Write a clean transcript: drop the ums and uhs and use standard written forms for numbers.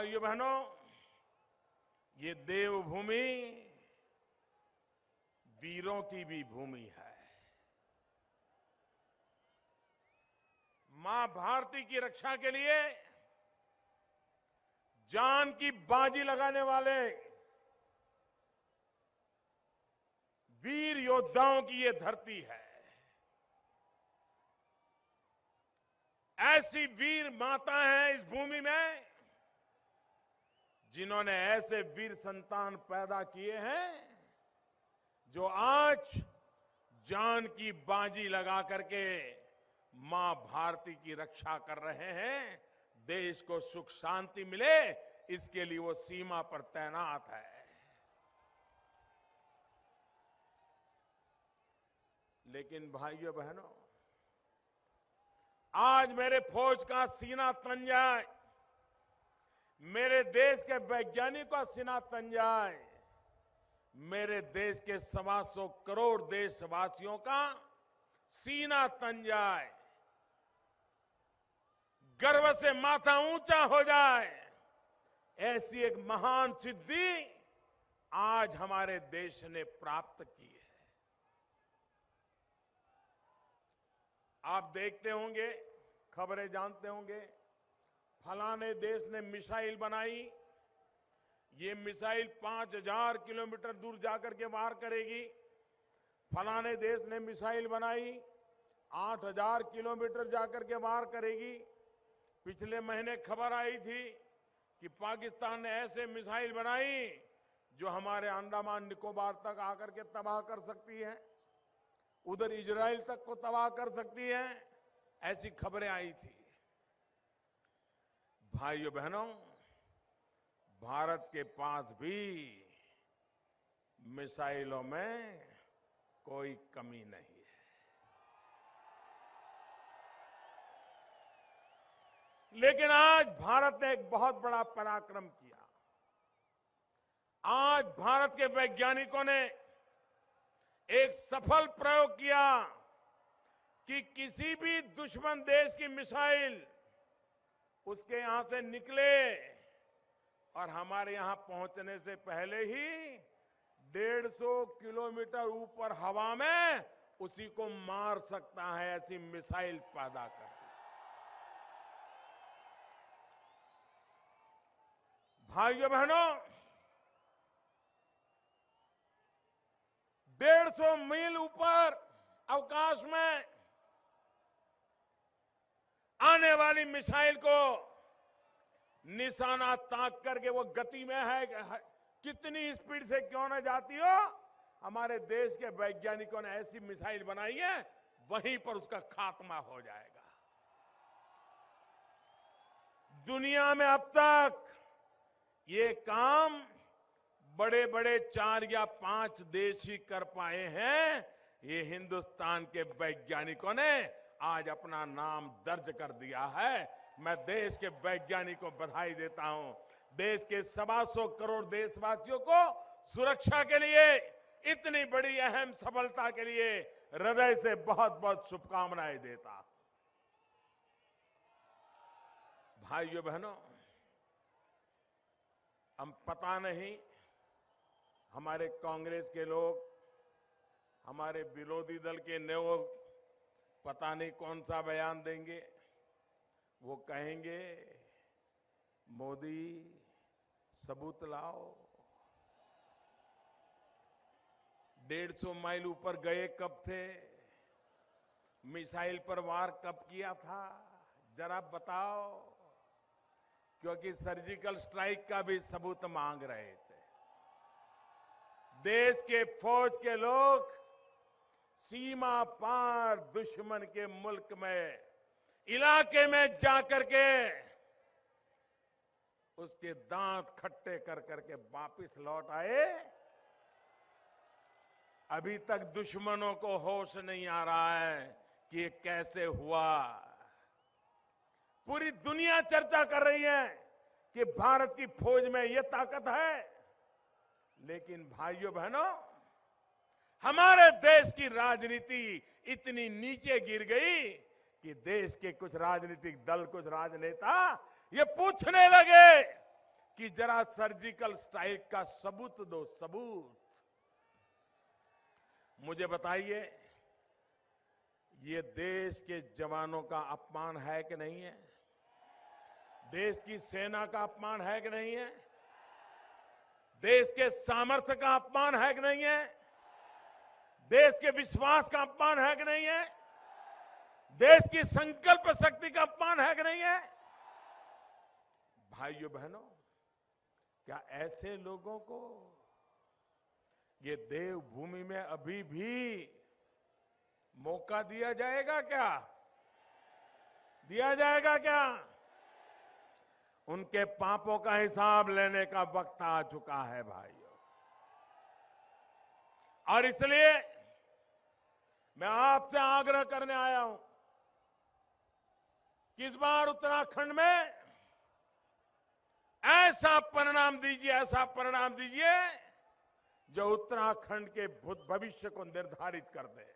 भाइयों बहनों, ये देवभूमि वीरों की भी भूमि है। मां भारती की रक्षा के लिए जान की बाजी लगाने वाले वीर योद्धाओं की ये धरती है। ऐसी वीर माता हैं इस भूमि में जिन्होंने ऐसे वीर संतान पैदा किए हैं जो आज जान की बाजी लगा करके मां भारती की रक्षा कर रहे हैं। देश को सुख शांति मिले इसके लिए वो सीमा पर तैनात है। लेकिन भाइयों बहनों, आज मेरे फौज का सीना तन जाए, मेरे देश के वैज्ञानिकों का सीना तन जाए, मेरे देश के 125 करोड़ देशवासियों का सीना तन जाए, गर्व से माथा ऊंचा हो जाए, ऐसी एक महान सिद्धि आज हमारे देश ने प्राप्त की है। आप देखते होंगे, खबरें जानते होंगे, फलाने देश ने मिसाइल बनाई, ये मिसाइल 5000 किलोमीटर दूर जाकर के वार करेगी। फलाने देश ने मिसाइल बनाई 8000 किलोमीटर जाकर के वार करेगी। पिछले महीने खबर आई थी कि पाकिस्तान ने ऐसे मिसाइल बनाई जो हमारे अंडमान निकोबार तक आकर के तबाह कर सकती है, उधर इजराइल तक को तबाह कर सकती है। ऐसी खबरें आई थी। भाइयों बहनों, भारत के पास भी मिसाइलों में कोई कमी नहीं है। लेकिन आज भारत ने एक बहुत बड़ा पराक्रम किया। आज भारत के वैज्ञानिकों ने एक सफल प्रयोग किया कि किसी भी दुश्मन देश की मिसाइल उसके यहां से निकले और हमारे यहां पहुंचने से पहले ही 150 किलोमीटर ऊपर हवा में उसी को मार सकता है, ऐसी मिसाइल पैदा कर दी। भाइयों बहनों, 150 मील ऊपर अवकाश में आने वाली मिसाइल को निशाना ताक करके वो गति में है, कितनी स्पीड से क्यों न जाती हो, हमारे देश के वैज्ञानिकों ने ऐसी मिसाइल बनाई है, वहीं पर उसका खात्मा हो जाएगा। दुनिया में अब तक ये काम बड़े बड़े 4 या 5 देश ही कर पाए हैं। ये हिंदुस्तान के वैज्ञानिकों ने आज अपना नाम दर्ज कर दिया है। मैं देश के वैज्ञानिकों को बधाई देता हूं। देश के 125 करोड़ देशवासियों को सुरक्षा के लिए इतनी बड़ी अहम सफलता के लिए हृदय से बहुत बहुत शुभकामनाएं देता। भाइयों बहनों, हम पता नहीं हमारे कांग्रेस के लोग, हमारे विरोधी दल के लोग पता नहीं कौन सा बयान देंगे। वो कहेंगे मोदी सबूत लाओ, 150 माइल ऊपर गए कब थे, मिसाइल पर वार कब किया था, जरा बताओ। क्योंकि सर्जिकल स्ट्राइक का भी सबूत मांग रहे थे। देश के फौज के लोग सीमा पार दुश्मन के मुल्क में, इलाके में जाकर के उसके दांत खट्टे कर करके वापिस लौट आए। अभी तक दुश्मनों को होश नहीं आ रहा है कि ये कैसे हुआ। पूरी दुनिया चर्चा कर रही है कि भारत की फौज में ये ताकत है, लेकिन भाइयों बहनों, हमारे देश की राजनीति इतनी नीचे गिर गई कि देश के कुछ राजनीतिक दल, कुछ राजनेता ये पूछने लगे कि जरा सर्जिकल स्ट्राइक का सबूत दो, सबूत। मुझे बताइए, ये देश के जवानों का अपमान है कि नहीं है? देश की सेना का अपमान है कि नहीं है? देश के सामर्थ्य का अपमान है कि नहीं है? देश के विश्वास का अपमान है कि नहीं है? देश की संकल्प शक्ति का अपमान है कि नहीं है? भाइयों बहनों, क्या ऐसे लोगों को ये देवभूमि में अभी भी मौका दिया जाएगा क्या? दिया जाएगा क्या? उनके पापों का हिसाब लेने का वक्त आ चुका है भाइयों। और इसलिए मैं आपसे आग्रह करने आया हूं कि इस बार उत्तराखंड में ऐसा परिणाम दीजिए जो उत्तराखंड के भविष्य को निर्धारित कर दे।